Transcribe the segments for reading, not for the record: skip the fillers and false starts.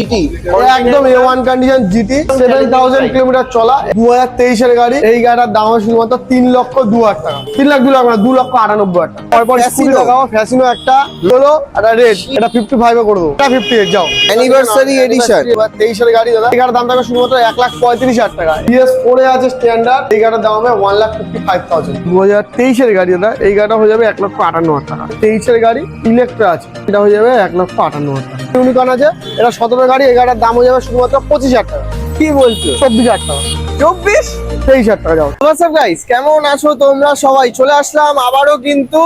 GT একদম A1 condition GT 7000 kilometre চলা 2023 এর গাড়ি। এই গাড়িটার দাম হবে শুধুমাত্র 3,02,000 টাকা। 3,02,000 না 2,98,000 টাকা। পরপর স্কুটি দেখাবো, ফ্যাসিনো একটা হলো, একটা রেড, এটা 55 এ করে দেবো, এটা 58 যাও। অ্যানিভার্সারি এডিশন 23 এর গাড়ি দাদা। এই গাড়ির দাম থাকবে শুধুমাত্র 1,35,000 টাকা। BS4 এ আছে স্ট্যান্ডার্ড। এই গাড়ির দাম হবে 1,55,000। 2023 এর গাড়ি দাদা। এই গাড়িটা হয়ে যাবে 1,58,000 টাকা। 23 এর গাড়ি ইলেকট্রা আছে, এটা হয়ে যাবে 1,58,000 টাকা। ইউনিকর্ন আছে, এটা 17 গাড়ি। এই গাড়ির দাম হয়ে যাবে শুধুমাত্র 25,000 টাকা। কি বলছো? 24,000 টাকা। 23,000 টাকা যাও। নমস্কার গাইস, কেমন আছো তোমরা সবাই? চলে আসলাম আবারও কিন্তু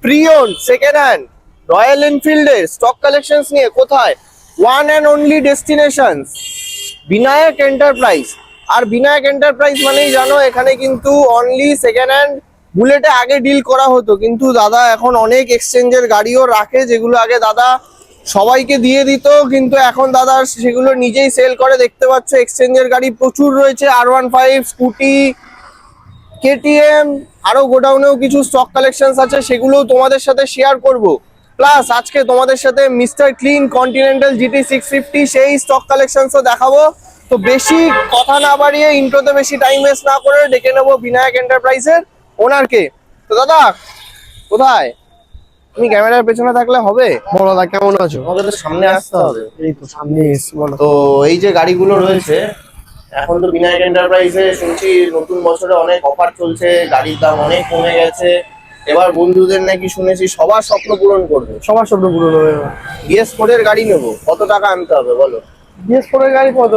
প্রিয়ন সেকেন্ড হ্যান্ড রয়্যাল এনফিল্ডের স্টক কালেকশনস নিয়ে। কোথায়? One and only destinations Vinayak enterprise. আর বিনায়ক এন্টারপ্রাইজ মানেই জানো, এখানে কিন্তু অনলি সেকেন্ড হ্যান্ড বুলেটে আগে ডিল করা হতো, কিন্তু দাদা এখন অনেক এক্সচেঞ্জের গাড়িও রাখে, যেগুলো আগে দাদা সবাইকে দিয়ে দিত, কিন্তু এখন দাদা সেগুলো নিজেই সেল করে। দেখতে পাচ্ছ এক্সচেঞ্জের গাড়ি প্রচুর রয়েছে, R15, স্কুটি, KTM, আরো গোডাউনেও কিছু স্টক কালেকশনস আছে, সেগুলোও তোমাদের সাথে শেয়ার করব। প্লাস আজকে তোমাদের সাথে মিস্টার ক্লিন কন্টিনেন্টাল GT 650 সেই স্টক কালেকশনসও দেখাবো। তো বেশি কথা না বাড়িয়ে, ইন্ট্রোতে বেশি টাইম ওয়েস্ট না করে ডেকে নেবো বিনায়ক এন্টারপ্রাইজের ওনারকে। তো দাদা কোথায়? তুমি ক্যামেরার পেছনে থাকলে হবে? বলো দাদা, কেমন আছো? আমাকে তো সামনে আসতে হবে। এই তো সামনে এসছি, বলো। তো এই যে গাড়িগুলো রয়েছে, এখন তো বিনায়ক এন্টারপ্রাইজে শুনছি নতুন বছরে অনেক অফার চলছে, গাড়ির দাম অনেক কমে গেছে। এবার বন্ধুদের নাকি শুনেছি সবার স্বপ্ন পূরণ করবে। সবার স্বপ্ন পূরণ হবে। BS4 এর গাড়ি নেবো, কত টাকা আনতে হবে বলো? BS4 এর গাড়ি কত?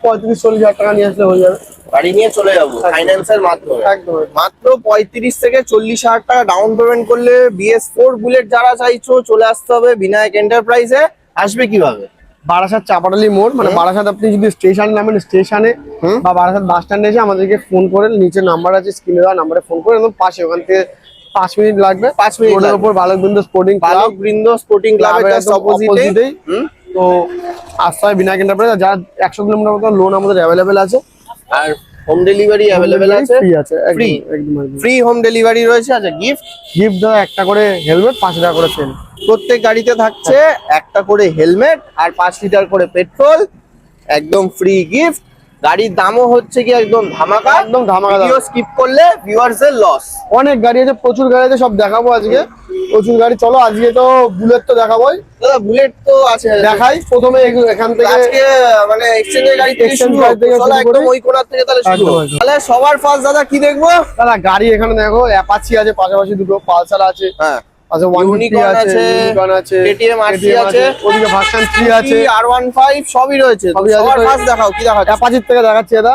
35-40,000 টাকা নিয়ে আসলে হয়ে যাবে। গাড়ি নিয়ে চলে যাবো ফাইন্যান্সের মাধ্যমে। একদম। মাত্র 35 থেকে 40,000 টাকা ডাউন পেমেন্ট করলে BS4 বুলেট যারা চাইছো চলে আসতে হবে বিনায়ক এন্টারপ্রাইজে। আসবে কিভাবে? বারাসাত চাপাটালি মোড়, মানে বারাসাত আপনি যদি স্টেশন নামেন, স্টেশনে বা বারাসাত বাস স্ট্যান্ডে এসে আমাদেরকে ফোন করেন, নিচে নাম্বার আছে, স্ক্রিনে দেওয়া নাম্বারে ফোন করে, একদম পাশে, ওখান থেকে 5 মিনিট লাগবে। 5 মিনিট রোডের উপর বালকবৃন্দ স্পোর্টিং ক্লাব, বালকবৃন্দ স্পোর্টিং ক্লাবের জাস্ট অপোজিটেই। তো আসতে হয় বিনায়ক এন্টারপ্রাইজ। যার 100 কিলোমিটার মতো লোন আমাদের অ্যাভেলেবেল আছে, আর হোম ডেলিভারি অ্যাভেলেবেল আছে। ফ্রি আছে, ফ্রি একদম ফ্রি হোম ডেলিভারি রয়েছে। আচ্ছা, গিফট দাও একটা করে হেলমেট, 5 টাকা করে তেল। প্রত্যেক গাড়িতে থাকছে একটা করে হেলমেট আর 5 লিটার করে পেট্রোল, একদম ফ্রি গিফট। গাড়ির দামও হচ্ছে কি একদম ধামাকা, একদম ধামাকা। ভিডিও স্কিপ করলে ভিউয়ার্স এর লস। অনেক গাড়ি আছে, প্রচুর গাড়ি আছে, সব দেখাবো আজকে। প্রচুর গাড়ি, চলো আজকে তো বুলেট তো দেখাবোই। দাদা বুলেট তো আছে, দেখাই প্রথমে এখান থেকে। আজকে মানে এক্সচেঞ্জের গাড়ি থেকে শুরু চলো, একদম ওই কোণার থেকে তাহলে শুরু। তাহলে সবার ফার্স্ট দাদা কি দেখবো? দাদা গাড়ি এখানে দেখো, অ্যাপাচি আছে, পাশাপাশি দুটো পালসার আছে, হ্যাঁ, আচ্ছা, ইউনিকর্ন আছে, KTM RC আছে, ওদিকে ভার্সন 3 আছে, R15 সবই রয়েছে। সবার ফার্স্ট দেখাও, কি দেখাচ্ছ? অ্যাপাচির থেকে দেখাচ্ছি দাদা।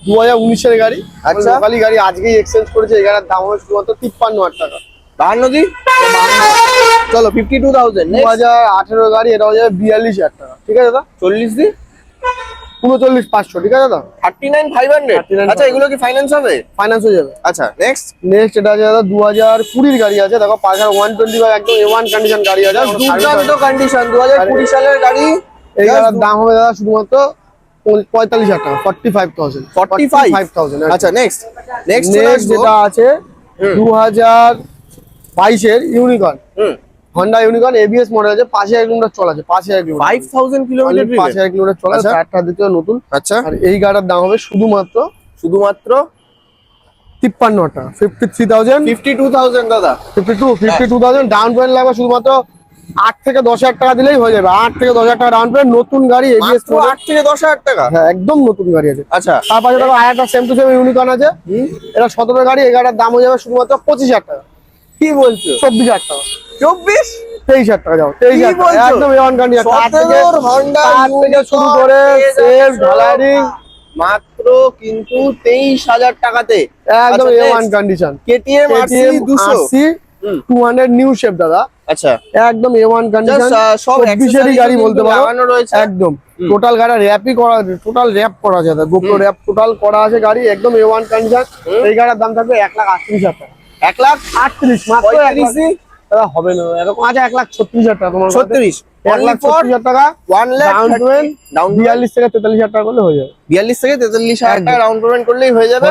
2019 এর গাড়ি। আচ্ছা, লোকালি গাড়ি আজকেই এক্সচেঞ্জ করেছে। এই গাড়ির দাম হবে শুধুমাত্র 53,000 টাকা। 52 চলো 52,000। 2018 গাড়ি, এটা হয়ে যাবে 42,000 টাকা। ঠিক আছে দাদা? 40 39,500। ঠিক আছে দাদা? 39,500। আচ্ছা, এগুলো কি ফাইন্যান্স হবে? ফাইন্যান্স হয়ে যাবে। আচ্ছা, নেক্সট এটা আছে দাদা 2020 এর গাড়ি আছে, দেখো পালসার 125 একদম A1 কন্ডিশন গাড়ি আছে, দুর্দান্ত কন্ডিশন, 2020 সালের গাড়ি। এই গাড়ির দাম হবে দাদা শুধুমাত্র 45,000 টাকা। 45,000। আচ্ছা, নেক্সট যেটা আছে 2022 এর unicorn, Honda unicorn ABS model আছে, 5,000 কিলোমিটার চলা আছে। 5,000 কিলোমিটার, 5,000 কিলোমিটার, 5,000 কিলোমিটার চলা আছে। একটা দিতে নতুন। আচ্ছা, আর এই গাড়ির দাম হবে শুধুমাত্র 53,000 টাকা। 52,000 দাদা। 52,000 ডাউন পেমেন্ট লাগবে শুধুমাত্র 8 থেকে 10,000 টাকা দিলেই হয়ে যাবে। 8 থেকে 10,000 টাকা ডাউন পেমেন্ট, নতুন গাড়ি ABS, 8 থেকে 10,000 টাকা। হ্যাঁ, একদম নতুন গাড়ি আছে। আচ্ছা, তারপরে দেখো আরেকটা সেম টু সেম ইউনিকর্ন আছে, এটা 17 গাড়ি। এই গাড়ির দাম হয়ে যাবে শুধুমাত্র 25,000 টাকা। কি বলছো? 24,000 টাকা। 23,000 টাকা যাও। 23,000 টাকা একদম A1 কন্ডিশন। হন্ডা থেকে শুরু করে সেল ঢালাইরিং মাত্র কিন্তু 23,000 টাকাতে একদম A1 condition. KTM RC 200 new shape দাদা। আচ্ছা, একদম A1 কন্ডিশন, সব অ্যাকসেসরি গাড়ি বলতে পারো। রয়েছে একদম টোটাল গাড়ি র্যাপই করা আছে, টোটাল র্যাপ করা আছে দাদা, গোপ্রো র্যাপ টোটাল করা আছে গাড়ি, একদম A1 কন্ডিশন। এই গাড়ির দাম থাকবে 1,38,000 টাকা। 1,38,000 মাত্র 1,30,000 দাদা হবে না এরকম। আচ্ছা, 1,36,000 টাকা তোমার 36 1,36,000 টাকা 1 লাখ ডাউন পেমেন্ট। 42 থেকে 43,000 টাকা করলে হয়ে যাবে। 42 থেকে 43,000 টাকা ডাউন পেমেন্ট করলেই হয়ে যাবে।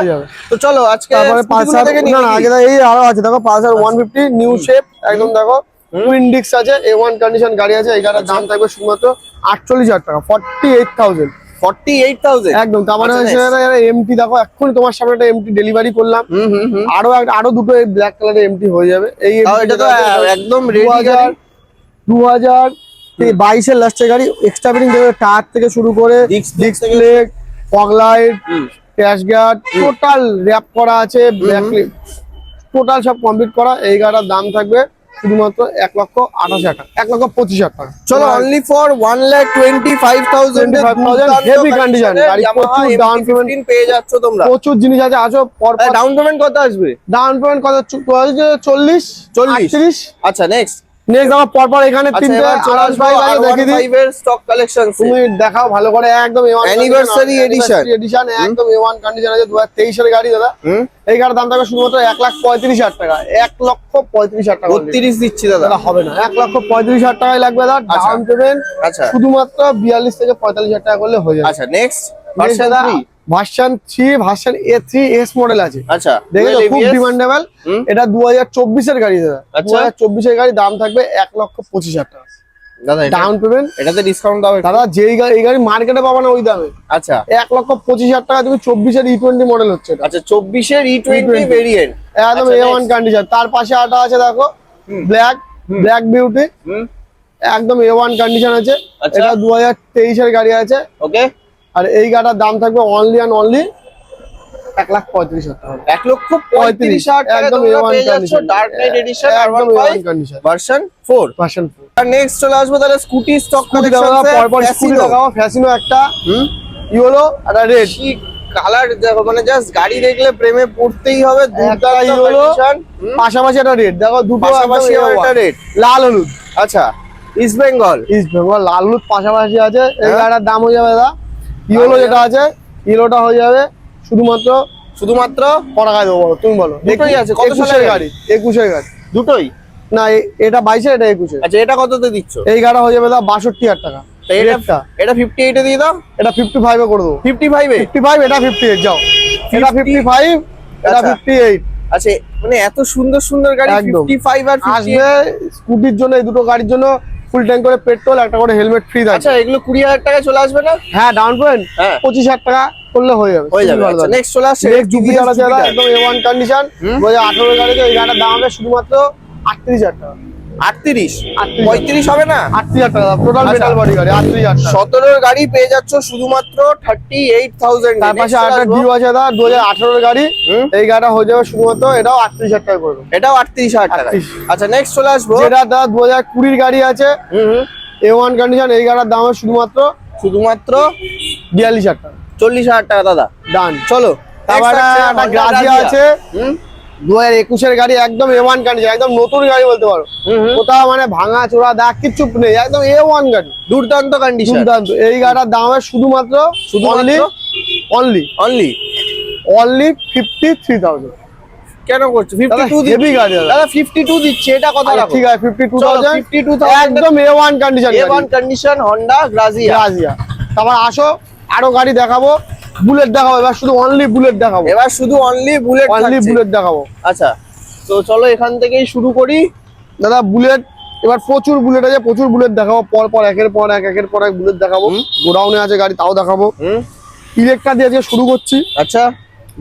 তো চলো আজকে তারপরে পালসার, না আগে এই আরো আছে দেখো, পালসার 150 নিউ শেপ একদম দেখো, টুইন ডিস্ক আছে, A1 কন্ডিশন গাড়ি আছে। এই গাড়ির দাম থাকবে শুধুমাত্র 48,000 টাকা, 48,000। 48,000 একদম। তার মানে এমটি দেখো, এক্ষুনি তোমার সামনে একটা এমটি ডেলিভারি করলাম। আরো দুটো ব্ল্যাক কালারের এমটি হয়ে যাবে। এই এটা তো একদম রেডি গাড়ি। 2022 লাস্টের গাড়ি। এক্সট্রা ফিটিং দেবে, টায়ার থেকে শুরু করে display, fog light, crash guard, total wrap করা আছে, টোটাল সব কমপ্লিট করা। এই গাড়ির দাম থাকবে শুধুমাত্র 1,28,000 টাকা, 1,25,000 টাকা। চলো, অনলি ফর 1,25,000 হেভি কন্ডিশন গাড়ি, প্রচুর ডাউন পেমেন্ট পেয়ে যাচ্ছ তোমরা। প্রচুর জিনিস আছে। আসো পর ডাউন পেমেন্ট কত আসবে? ডাউন পেমেন্ট কত? 40, 38। আচ্ছা, নেক্সট আমার পরপর এখানে তিনটে দেখে দিই। স্টক কালেকশন তুমি দেখাও ভালো করে। একদম অ্যানিভার্সারি এডিশন, একদম A1 কন্ডিশন আছে। 2023 এর গাড়ি দাদা। এই গাড়ির দাম থাকবে শুধুমাত্র 1,35,000 টাকা, 1,35,000 টাকা। 32 দিচ্ছি দাদা। হবে না, 1,35,000 টাকায় লাগবে দাদা। ডাউন পেমেন্ট শুধুমাত্র 42 থেকে 45,000 টাকা করলে হয়ে যাবে। আচ্ছা, next version 3, version A3S model আছে। আচ্ছা, দেখেছো, খুব ডিমান্ডেবল। এটা 2024 এর গাড়ি দাদা। 2024 এর গাড়ি, দাম থাকবে 1,25,000 টাকা দাদা। Down payment. এটাতে ডিসকাউন্ট দাও দাদা। এই গাড়ি মার্কেটে পাবা না ওই দামে। আচ্ছা, 1,25,000 টাকা তুমি। 24 এর E20 মডেল হচ্ছে এটা। আচ্ছা, 24 এর E20 ভেরিয়েন্ট, একদম A1 কন্ডিশন। তার পাশে আটা আছে দেখো, ব্ল্যাক বিউটি, একদম A1 কন্ডিশন আছে। এটা 2023 এর গাড়ি আছে। ওকে। আর এই গাড়ির দাম থাকবে অনলি 1,35,000 টাকা, 1,35,000 টাকা। একদম A1 condition, dark night addition, একদম A1 কন্ডিশন, ভার্সন 4। আর নেক্সট চলে আসবো তাহলে স্কুটি স্টক কালেকশন। পরপর স্কুটি দেখাও। ফ্যাসিনো একটা, ইয়েলো আর রেড কালার দেখো, মানে জাস্ট গাড়ি দেখলে প্রেমে পড়তেই হবে। দুটো ইয়েলো, পাশাপাশি একটা রেড দেখো, দুটো পাশাপাশি একটা রেড, লাল হলুদ। আচ্ছা, ইস্ট বেঙ্গল লাল হলুদ পাশাপাশি আছে। এই গাড়ির দাম হয়ে যাবে দাদা, ইয়েলো যেটা আছে, ইয়েলোটা হয়ে যাবে শুধুমাত্র কত টাকায় দেবো বলো? তুমি বলো। দুটোই আছে। কত সালের গাড়ি? 21 এর গাড়ি। দুটোই না, এটা 22 এটা 21। আচ্ছা, এটা কততে দিচ্ছ? এই গাড়ি হয়ে যাবে দাদা 62,000 টাকা। এটা 58 এ দিয়ে দাও। এটা 55 এ করে দেবো। 55 এ? 55, এটা 58। যাও, এটা 55, এটা 58। আচ্ছা, মানে এত সুন্দর সুন্দর গাড়ি 55 আর 58 আসবে। স্কুটির জন্য, এই দুটো গাড়ির জন্য ফুল ট্যাঙ্ক করে পেট্রোল, একটা করে হেলমেট ফ্রি আছে। আচ্ছা, এগুলো 20,000 টাকায় চলে আসবে না? হ্যাঁ, ডাউন পেমেন্ট 25,000 টাকা করলে হয়ে যাবে। আচ্ছা, নেক্সট চলে আসছে জুপিটার আছে দাদা, একদম A1 কন্ডিশন। 2018 এর গাড়িতে। এই গাড়ির দাম হবে শুধুমাত্র 38,000 টাকা। 38? 35 হবে না? 38,000 টাকা টোটাল মেটাল বডি গাড়ি, 38,000 টাকা। 17 এর গাড়ি পেয়ে যাচ্ছ শুধুমাত্র 38,000। তার পাশে আরেকটা ডিউ আছে দাদা, 2018 এর গাড়ি। এই গাড়িটা হয়ে যাবে শুধুমাত্র, এটাও 38,000 টাকা করবে। এটাও 38,000 টাকা। আচ্ছা, নেক্সট চলে আসবো যেটা দাদা 2020 এর গাড়ি আছে, A1 কন্ডিশন। এই গাড়ির দাম হবে শুধুমাত্র 42,000 টাকা, 40,000 টাকা দাদা। ডান। চলো, তারপরে একটা গ্রাজিয়া আছে 2021 এর গাড়ি, একদম A1 কন্ডিশন, একদম নতুন গাড়ি বলতে পারো। কোথাও মানে ভাঙা চোরা দাগ কিচ্ছু নেই, একদম A1 গাড়ি, দুর্দান্ত কন্ডিশন। দুর্দান্ত। এই গাড়ির দাম হবে শুধুমাত্র অনলি 53,000। কেন করছো? 52 হেভি গাড়ি দাদা। 52 দিচ্ছে, এটা কত রাখো? ঠিক আছে, 52,000, 52,000 একদম A1 condition, A1 condition Honda Grazia. তারপর আসো, আরো গাড়ি দেখাবো। বুলেট দেখাবো এবার, শুধু অনলি বুলেট দেখাবো। এবার শুধু অনলি বুলেট দেখাবো। আচ্ছা, তো চলো এখান থেকেই শুরু করি দাদা। বুলেট এবার প্রচুর বুলেট আছে, প্রচুর বুলেট দেখাবো। পর একের পর এক বুলেট দেখাবো। গোডাউনে আছে গাড়ি, তাও দেখাবো। ইলেকট্রা দিয়ে আজকে শুরু করছি। আচ্ছা,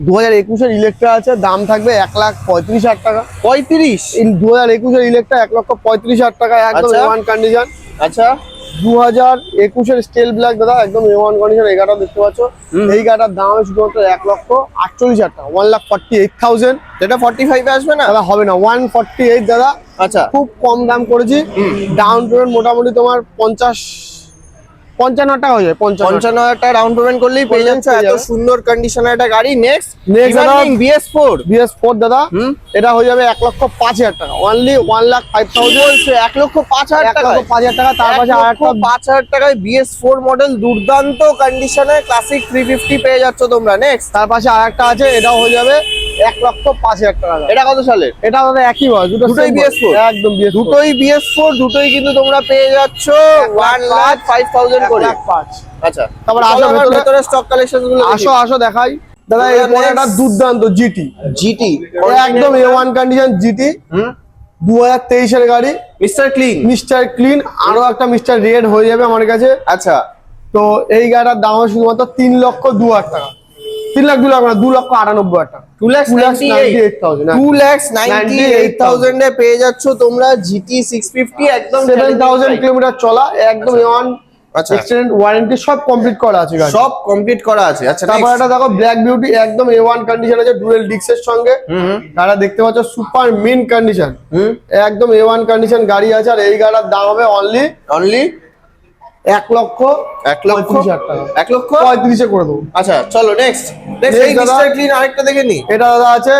2021 এর ইলেকট্রা আছে, দাম থাকবে 1,35,000 টাকা। 35? 2021 এর ইলেকট্রা 1,35,000 টাকা, একদম A1 কন্ডিশন। আচ্ছা, 2021 এর স্টেল ব্ল্যাক দাদা, একদম A1 কন্ডিশন। এই গাড়িটা দেখতে পাচ্ছ। এই গাড়িটার দাম হবে শুধুমাত্র 1,48,000 টাকা, 1,48,000। এটা 45 এ আসবে না দাদা? হবে না, 148 দাদা। আচ্ছা, খুব কম দাম করেছি। ডাউন পেমেন্ট মোটামুটি তোমার 55 টাকা হয়ে যায়। 55,000 টাকা ডাউন পেমেন্ট করলেই পেয়ে যাচ্ছে এত সুন্দর কন্ডিশনের একটা গাড়ি। নেক্সট দাদা, BS4 দাদা। এটা হয়ে যাবে 1,05,000 টাকা, অনলি 1,05,000। 1,05,000 টাকা, 1,05,000 টাকা। তার পাশে আরেকটা 5,000 টাকায় BS4 মডেল দুর্দান্ত কন্ডিশনে ক্লাসিক 350 পেয়ে যাচ্ছ তোমরা। নেক্সট তার পাশে আরেকটা আছে, এটা হয়ে যাবে 1,05,000 টাকা। এটা কত সালের? এটা দাদা একই বয়স, দুটোই BS4, একদম BS4। দুটোই BS4, দুটোই কিন্তু তোমরা পেয়ে যাচ্ছ 1,05,000 করে। 1,05,000। আচ্ছা, তারপর আসো ভেতরে স্টক কালেকশন গুলো আসো দেখাই দাদা। এরপরে একটা দুর্দান্ত GT, GT একদম A1 কন্ডিশন GT। 2023 এর গাড়ি, মিস্টার ক্লিন। Mister clean. আরো একটা মিস্টার রেড হয়ে যাবে আমার কাছে। আচ্ছা, তো এই গাড়িটার দাম হবে শুধুমাত্র 3,02,000 টাকা। 3,02,000 না, 2,98,000 টাকা। 2,98,000 2,98,000 এ পেয়ে যাচ্ছ তোমরা জিটি 650 একদম 7,000 কিলোমিটার চলা, একদম A1 আচ্ছা, এক্সটেন্ডেড ওয়ারেন্টি সব কমপ্লিট করা আছে গাড়ি। সব কমপ্লিট করা আছে। আচ্ছা, তারপর এটা দেখো ব্ল্যাক বিউটি, একদম A1 কন্ডিশন আছে, ডুয়েল ডিক্সের সঙ্গে। গাড়িটা দেখতে পাচ্ছ সুপার মিন কন্ডিশন, একদম A1 কন্ডিশন গাড়ি আছে। আর এই গাড়ির দাম হবে অনলি অনলি 1,35,000 টাকা। 1,35,000 করে দেবো। আচ্ছা, চলো নেক্সট। Next এই দাদা। মিস্টার ক্লিন আরেকটা দেখে নি। এটা দাদা আছে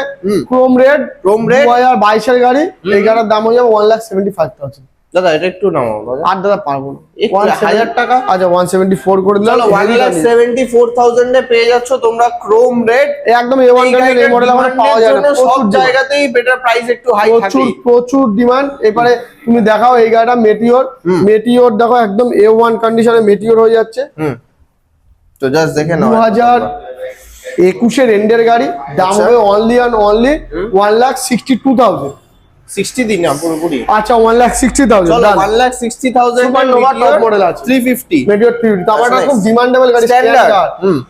ক্রোম রেড, Chrome red। 2022 এর গাড়ি। এই গাড়ির দাম হয়ে যাবে 1,75,000। দাদা এটা একটু নামাও দাদা। আর দাদা পারবো না, একটু 1,000 টাকা। আচ্ছা 174 করে দিলাম। চলো 1,74,000 এ পেয়ে যাচ্ছ তোমরা ক্রোম রেড। একদম A1 কন্ডিশন, এই মডেল এখন পাওয়া যায় না। সব জায়গাতেই বেটার প্রাইস একটু হাই থাকে। প্রচুর ডিমান্ড। এবারে তুমি দেখাও এই গাড়িটা মেটিওর দেখো, একদম A1 কন্ডিশনে মেটিওর হয়ে যাচ্ছে। তো জাস্ট দেখে নাও। 2021 এর এন্ডের গাড়ি, দাম হবে অনলি 1,62,000। 60 দিন না পুরোপুরি। আচ্ছা 1,60,000। চলো 1,60,000 সুপার নোভা টপ মডেল আছে 350 মেটিওর 350। তারপর এটা nice. খুব ডিমান্ডেবল গাড়ি, Standard।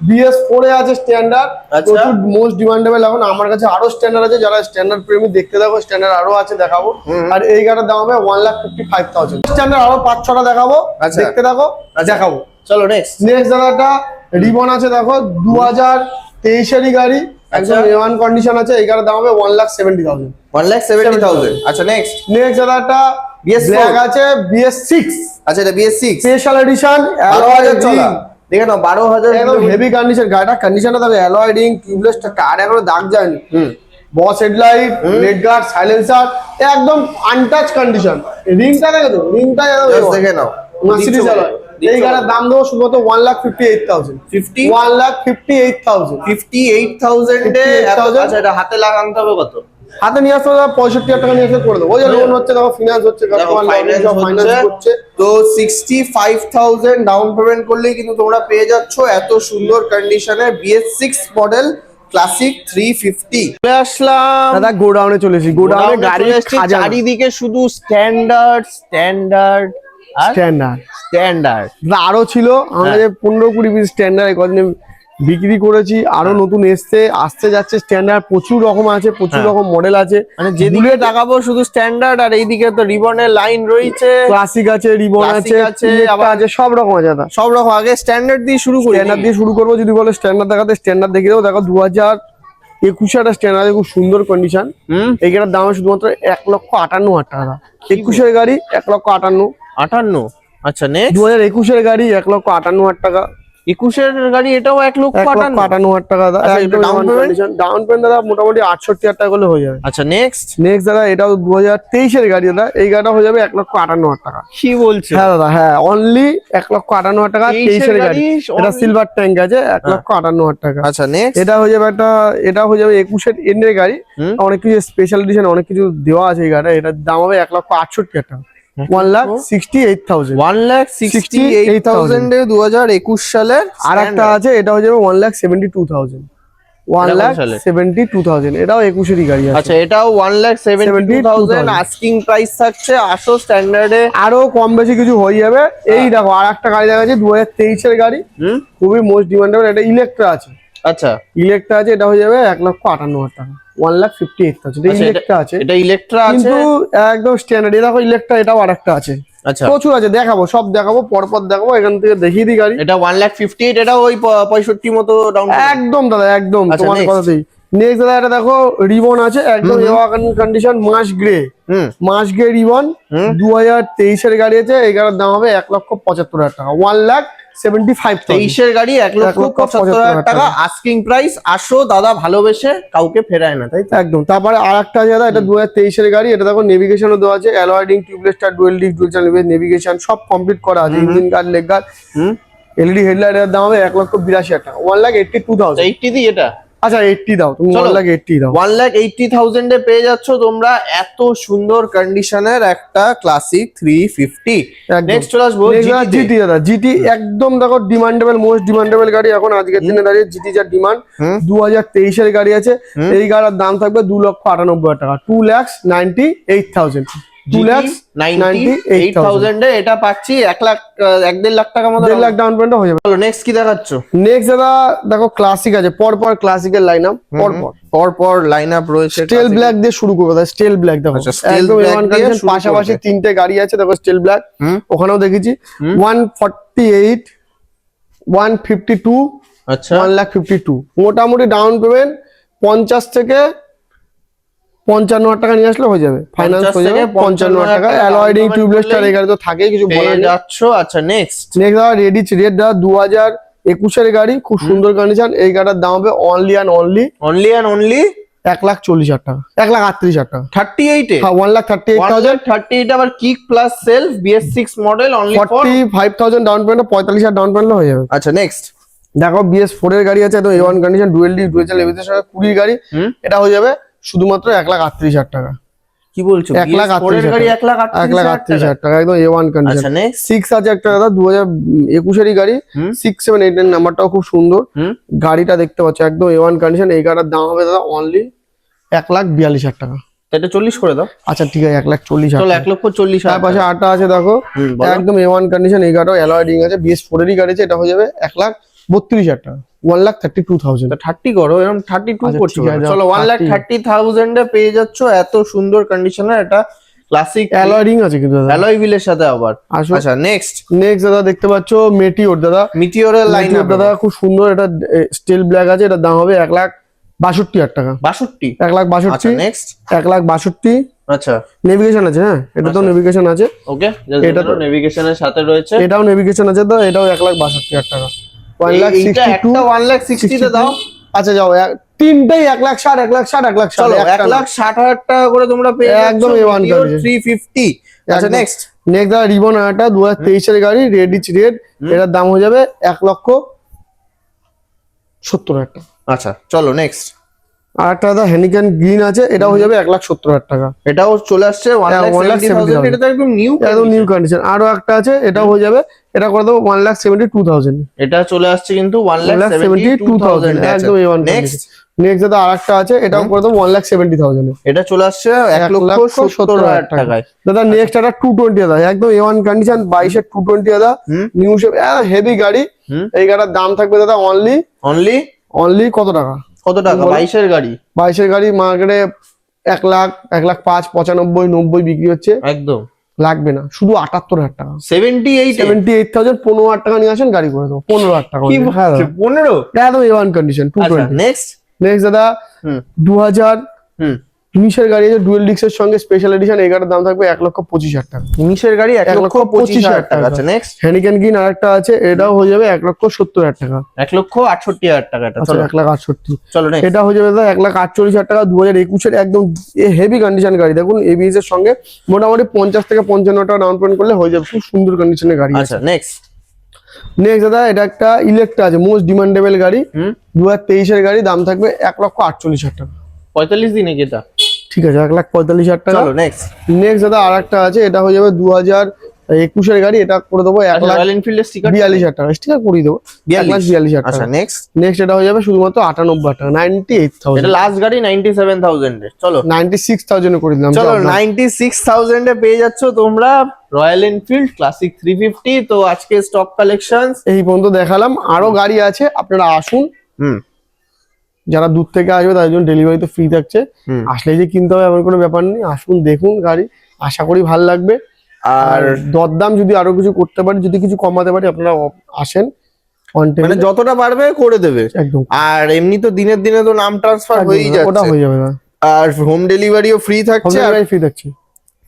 BS4 এ আছে স্ট্যান্ডার্ড, আচ্ছা। প্রচুর মোস্ট ডিমান্ডেবল। এখন আমার কাছে আরো স্ট্যান্ডার্ড আছে, যারা স্ট্যান্ডার্ড প্রেমী দেখতে দেখো, স্ট্যান্ডার্ড আরো আছে, দেখাবো। আর এই গাড়ির দাম হবে 1,55,000। স্ট্যান্ডার্ড আরো 5-6টা দেখাবো, আচ্ছা। দেখতে দেখো, দেখাবো। চলো নেক্সট। নেক্সট দাদাটা রিবন আছে দেখো, 2023 এরই গাড়ি, একদম A1 কন্ডিশন আছে। এই গাড়ির দাম হবে 1,70,000। 1,70,000। আচ্ছা নেক্সট। নেক্সট দাদাটা BS4 ব্ল্যাক আছে, BS6 আচ্ছা, এটা BS6 স্পেশাল এডিশন, 12,000 চলা। দেখে নাও 12,000 একদম হেভি কন্ডিশন। গাড়িটা কন্ডিশনে দেখো, অ্যালয় রিং, টিউবলেস, টায়ার এখনো দাগ যায়নি। বস হেডলাইট, লেগ গার্ড, সাইলেন্সার, একদম আনটাচ কন্ডিশন। রিংটা দেখো তো, রিংটা জাস্ট দেখে নাও। Mercedes alloy. এই গাড়ির দাম দেবো শুধুমাত্র 1,58,000। 1,58,000। 58,000 এ আচ্ছা, এটা হাতে লাগাতে হবে কত? হাতে নিয়ে আসতে হবে 65,000 টাকা নিয়ে আসলে করে দেবো। ওই যে লোন হচ্ছে দেখো, ফিনান্স হচ্ছে, ফাইন্যান্স হচ্ছে। তো 65,000 ডাউন পেমেন্ট করলেই কিন্তু তোমরা পেয়ে যাচ্ছ এত সুন্দর কন্ডিশনে BS6 মডেল ক্লাসিক 350। চলে আসলাম দাদা গোডাউনে চলেছি, গোডাউনে গাড়ি চারিদিকে শুধু স্ট্যান্ডার্ড স্ট্যান্ডার্ড আর স্ট্যান্ডার্ড। স্ট্যান্ডার্ড আরো ছিল আমার কাছে 15-20 পিস স্ট্যান্ডার্ড কদিনে বিক্রি করেছি, আরো নতুন আসতে যাচ্ছে স্ট্যান্ডার্ড। প্রচুর রকম আছে, প্রচুর রকম মডেল আছে, মানে যেদিকে তাকাবো শুধু স্ট্যান্ডার্ড। আর এইদিকে তো রিবনের লাইন রয়েছে, ক্লাসিক আছে, রিবন Classic আছে, আছে, আবার আছে, সব রকম আছে দাদা। সব রকম। আগে স্ট্যান্ডার্ড দিয়ে শুরু করি। স্ট্যান্ডার্ড দিয়ে শুরু করবো, যদি বলো স্ট্যান্ডার্ড দেখাতে, স্ট্যান্ডার্ড দেখিয়ে দেবো। দেখো 2021 একটা স্ট্যান্ডার্ড, খুব সুন্দর কন্ডিশন। এইটার দাম শুধুমাত্র 1,58,000 টাকা। 21 এর গাড়ি 1,58,000। 58। আচ্ছা নেক্সট। 2021 এর গাড়ি 1,58,000 টাকা। 21 এর গাড়ি, এটাও 1,58,000। 1,58,000 টাকা দাদা। আচ্ছা, একদম down payment? ডাউন পেমেন্ট দাদা মোটামুটি 68,000 টাকা করলে হয়ে যাবে। আচ্ছা নেক্সট। নেক্সট দাদা এটাও 2023 এর গাড়ি দাদা। এই গাড়িটা হয়ে যাবে 1,58,000 টাকা। কি বলছো? হ্যাঁ দাদা, হ্যাঁ অনলি 1,58,000 টাকা। 23 এর গাড়ি, এটা সিলভার ট্যাঙ্ক আছে, 1,58,000 টাকা। আচ্ছা নেক্সট। এটা হয়ে যাবে এটা হয়ে যাবে 21 এর এন্ডের গাড়ি। অনেক কিছু স্পেশাল এডিশন, অনেক কিছু দেওয়া আছে এই গাড়িটা। এটার দাম হবে 1,68,000 টাকা। 1,68,000। 1,68,000 এ 2021 সালের। আর একটা আছে, এটা হয়ে যাবে 1,72,000। 1,72,000, এটাও 21 এরই গাড়ি আছে। আচ্ছা, এটাও 1,72,000 আস্কিং প্রাইস থাকছে। আসো স্ট্যান্ডার্ডে আরো কম বেশি কিছু হয়ে যাবে। এই দেখো আর একটা গাড়ি দেখা যাচ্ছে 2023 এর গাড়ি, খুবই মোস্ট ডিমান্ডেবল। এটা ইলেকট্রা আছে। আচ্ছা, ইলেকট্রা আছে, এটা হয়ে যাবে 1,58,000 টাকা। 1,58,000 এটা ইলেকট্রা আছে। এটা ইলেকট্রা আছে কিন্তু একদম স্ট্যান্ডার্ড। এই দেখো ইলেকট্রা, এটাও আরেকটা আছে। আচ্ছা, প্রচুর আছে, দেখাবো সব দেখাবো, পরপর দেখাবো। এখান থেকে দেখিয়ে দিই গাড়ি। এটা 1,58,000। এটা ওই 65 মতো ডাউন। একদম দাদা, একদম আচ্ছা, তোমার next। কথাতেই। নেক্সট দাদা এটা দেখো রিবন আছে, একদম কন্ডিশন, মাস গ্রে। মাস গ্রে রিবন 2023 এর গাড়ি আছে। এই গাড়ির দাম হবে 1,75,000 টাকা। 1,75,000। 23 এর গাড়ি 1,75,000 টাকা আস্কিং প্রাইস। আসো দাদা, ভালোবেসে কাউকে ফেরায় না, তাই তো? একদম। তারপরে আর একটা আছে দাদা, এটা 2023 এর গাড়ি। এটা দেখো নেভিগেশনও দেওয়া আছে, alloy ring, tubeless, dual disc, dual channel navigation সব কমপ্লিট করা আছে। Engine guard, leg guard, LED headlight. এর দাম হবে 1,82,000 টাকা। 1,82,000। 80 দি এটা। আচ্ছা 80 দাও, তুমি চলো। 1,80,000 দাও। 1,80,000 এ পেয়ে যাচ্ছ তোমরা এত সুন্দর কন্ডিশনের একটা ক্লাসিক 350। নেক্সট চলে আসবো জিটি দাদা, জিটি একদম দেখো ডিমান্ডেবল, মোস্ট ডিমান্ডেবল গাড়ি এখন আজকের দিনে দাঁড়িয়ে। জিটি যা ডিমান্ড, 2023 এর গাড়ি আছে। এই গাড়ির দাম থাকবে 2,98,000 টাকা, 2,98,000, 2,98,000 এ এটা পাচ্ছি 1,1.5 লাখ টাকা মতো। 1.5 লাখ ডাউন পেমেন্ট হয়ে যাবে। চলো নেক্সট কি দেখাচ্ছ? নেক্সট দাদা দেখো ক্লাসিক আছে, পরপর ক্লাসিকের লাইন আপ, পরপর লাইন আপ রয়েছে। স্টেল ব্ল্যাক দিয়ে শুরু করবো, স্টেল ব্ল্যাক দেখো আচ্ছা, steel একদম black A1 দিয়ে condition, শুরু পাশাপাশি করবে। 3টে গাড়ি আছে দেখো স্টিল ব্ল্যাক, ওখানেও দেখেছি। 148, 152, আচ্ছা 1,52,000 মোটামুটি ডাউন পেমেন্ট 50 থেকে 55,000 টাকা নিয়ে আসলে হয়ে যাবে, ফাইন্যান্স 50 হয়ে যাবে থেকে 55,000 টাকা। 55,000 alloy ring, down payment tubeless টার করলেই এই গাড়ি তো থাকেই, কিছু বলার পেয়ে নেই। যাচ্ছ। আচ্ছা নেক্সট নেক্সট দাদা রেডিচ রেড দাদা 2021 এর গাড়ি, খুব সুন্দর কন্ডিশন। এই গাড়ির দাম হবে only and only only and only 1,40,000 টাকা, 1,38,000 টাকা। 38 এ। হ্যাঁ 1,38,000, 138 আবার kick plus self BS6 model only for. 45,000 down payment, 45,000 down payment হয়ে যাবে। আচ্ছা নেক্সট দেখো BS4 এর গাড়ি আছে, তো A1 condition, dual D dual এবিসির সঙ্গে 20 গাড়ি, এটা হয়ে যাবে শুধুমাত্র 1,38,000 টাকা। কি বলছো? 1,38,000 এর গাড়ি টাকা, 1,38,000 টাকা একদম A1 আচ্ছা কন্ডিশন। নেক্সট 6 আছে একটা দাদা 2021 এরই গাড়ি, 678 এর নাম্বারটাও খুব সুন্দর। গাড়িটা দেখতে পাচ্ছ একদম A1 কন্ডিশন। এই গাড়ির দাম হবে দাদা অনলি 1,42,000 টাকা। এটা 40 করে দাও। আচ্ছা ঠিক আছে 1,40,000 চলো টাকা। 1,40,000। তার পাশে আটটা আছে দেখো বলো। একদম A1 কন্ডিশন। এই গাড়িটাও অ্যালয় রিং আছে, BS4 এরই গাড়ি আছে, এটা হয়ে যাবে 1,32,000 টাকা, 1,32,000। 30 করো, এরকম 32 আচ্ছা, করছো ঠিক আছে, কেন? চলো 1,30,000 এ পেয়ে যাচ্ছ এত সুন্দর কন্ডিশনের এটা ক্লাসিক অ্যালয় রিং আছে কিন্তু দাদা। অ্যালয় হুইলের সাথে আবার। আসো। আচ্ছা নেক্সট নেক্সট দাদা দেখতে পাচ্ছ মেটিওর দাদা, মিটিওরের লাইন মেটিওর দাদা খুব সুন্দর। এটা স্টিল ব্ল্যাক আছে, এটার দাম হবে 1,62,000 টাকা, 62। 1,62,000। আচ্ছা নেক্সট 1,62,000। আচ্ছা নেভিগেশন আছে, হ্যাঁ এটা তো আচ্ছা। নেভিগেশন আছে, ওকে, এটা এটা তো তো- নেভিগেশনের সাথে রয়েছে। এটাও নেভিগেশন আছে, তো এটাও 1,62,000 টাকা, এইটা 1,62,000। একটা 1,60,000 তে দাও। আচ্ছা যাও, তিনটেই 1,60,000, 1,60,000, 1,60,000। চলো 1,60,000 টাকা করে তোমরা পেয়ে যাচ্ছ একদম A1 Meteor condition। 350। আচ্ছা একদম। নেক্সট নেক্সট দাদা রিবন একটা 2023 এর গাড়ি, রেডিচ রেড, এটার দাম হয়ে যাবে 1,70,000 টাকা। আচ্ছা চলো নেক্সট আর একটা দাদা হেনিক্যান গ্রিন আছে, এটা হয়ে যাবে 1,70,000 টাকা, এটাও চলে আসছে 1,70,000। এটা তো একদম নিউ। একদম নিউ কন্ডিশন। আরো একটা আছে, এটা হয়ে যাবে, এটা করে দেবো 1,72,000। এটা চলে আসছে কিন্তু 1,72,000 1,72,000। একদম A1 নেক্সট নেক্সট দাদা আরেকটা আছে, এটাও করে দেবো 1,70,000। এটা চলে আসছে 1,70,000 টাকায়। দাদা নেক্সট একটা 220 দাদা, একদম A1 কন্ডিশন, 22 এর 220 দাদা, নিউ শেপ, হেভি গাড়ি। এই গাড়ির দাম থাকবে দাদা অনলি অনলি অনলি কত টাকা? কত টাকা? 22 এর গাড়ি। 22 এর গাড়ি মার্কেটে 1 লাখ, 1,05,000, 95, 90 বিক্রি হচ্ছে। একদম লাগবে না, শুধু 78,000 টাকা, 78 78,000। 15,000 টাকা নিয়ে আসেন, গাড়ি করে দেবো 15,000 টাকা। কি হ্যাঁ বলছো? 15? একদম A1 কন্ডিশন 220। নেক্সট নেক্সট দাদা 2019 এর গাড়ি আছে, ডুয়েল ডিক্সের সঙ্গে স্পেশাল এডিশন। এই গাড়ির দাম থাকবে 1,25,000 টাকা, 19 এর গাড়ি 1,25,000 টাকা। টাকা। আচ্ছা নেক্সট হেনিক্যান গ্রিন আরেকটা আছে, এটাও হয়ে যাবে 1,70,000 টাকা, 1,68,000 টাকা। এটা আচ্ছা চলো 1,68,000। চলো নেক্সট এটা হয়ে যাবে দাদা 1,48,000 টাকা, 2021 এর একদম হেভি কন্ডিশন গাড়ি। দেখুন এবিএস এর সঙ্গে মোটামুটি 50 থেকে 55 টাকা ডাউন পেমেন্ট করলে হয়ে যাবে, খুব সুন্দর কন্ডিশনের গাড়ি আছে। আচ্ছা নেক্সট নেক্সট দাদা এটা একটা ইলেকট্রা আছে, মোস্ট ডিমান্ডেবল গাড়ি, 2023 এর গাড়ি, দাম থাকবে 1,48,000 টাকা। 45 দিনে কি এটা? ঠিক আছে 1,45,000 টাকা। চলো নেক্সট নেক্সট দাদা আরেকটা আছে, এটা হয়ে যাবে 2021 এর গাড়ি, এটা করে দেবো রয়্যাল এনফিল্ডের স্টিকার 1,42,000 টাকা, স্টিকার করে দেবো 1,42,000 আচ্ছা টাকা। নেক্সট নেক্সট এটা হয়ে যাবে শুধুমাত্র 98,000 টাকা, 98,000। এটা লাস্ট গাড়ি 97,000 এর। চলো 96,000 এ করে দিলাম। চলো যাও, নাও। 96,000 এ পেয়ে যাচ্ছ তোমরা রয়্যাল এনফিল্ড ক্লাসিক 350। তো আজকে স্টক কালেকশনস এই পর্যন্ত দেখালাম, আরো গাড়ি আছে, আপনারা আসুন। যারা দূর থেকে আসবে তাদের জন্য ডেলিভারি তো ফ্রি থাকছে, আসলেই যে কিনতে হবে এমন কোনো ব্যাপার নেই। আসুন দেখুন গাড়ি, আশা করি ভালো লাগবে। আর দরদাম যদি আরো কিছু করতে পারি, যদি কিছু কমাতে পারি, আপনারা আসেন অন টাইম, মানে যতটা পারবে করে দেবে একদম। আর এমনি তো দিনের দিনে তো নাম ট্রান্সফার হয়েই ওটা যাচ্ছে, হয়ে যাবে না, আর হোম ডেলিভারিও ফ্রি থাকছে। আর ফ্রি থাকছে,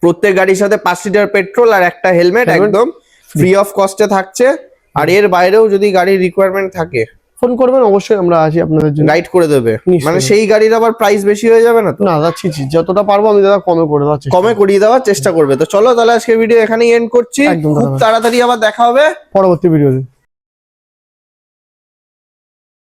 প্রত্যেক গাড়ির সাথে 5 লিটার পেট্রোল আর একটা হেলমেট একদম ফ্রি অফ কস্টে থাকছে। আর এর বাইরেও যদি গাড়ির রিকোয়ারমেন্ট থাকে ফোন করবেন, অবশ্যই আমরা আছি আপনাদের জন্য, গাইড করে দেবে। নিশ্চয়ই। মানে সেই গাড়ির আবার প্রাইস বেশি হয়ে যাবে না তো? না দাদা ছি, যতটা পারবো আমি দাদা কমে করে দেওয়ার চেষ্টা কমে করিয়ে দেওয়ার চেষ্টা করবে। তো চলো তাহলে আজকে ভিডিও এখানেই এন্ড করছি, একদম খুব দাদা। তাড়াতাড়ি আবার দেখা হবে পরবর্তী ভিডিওতে।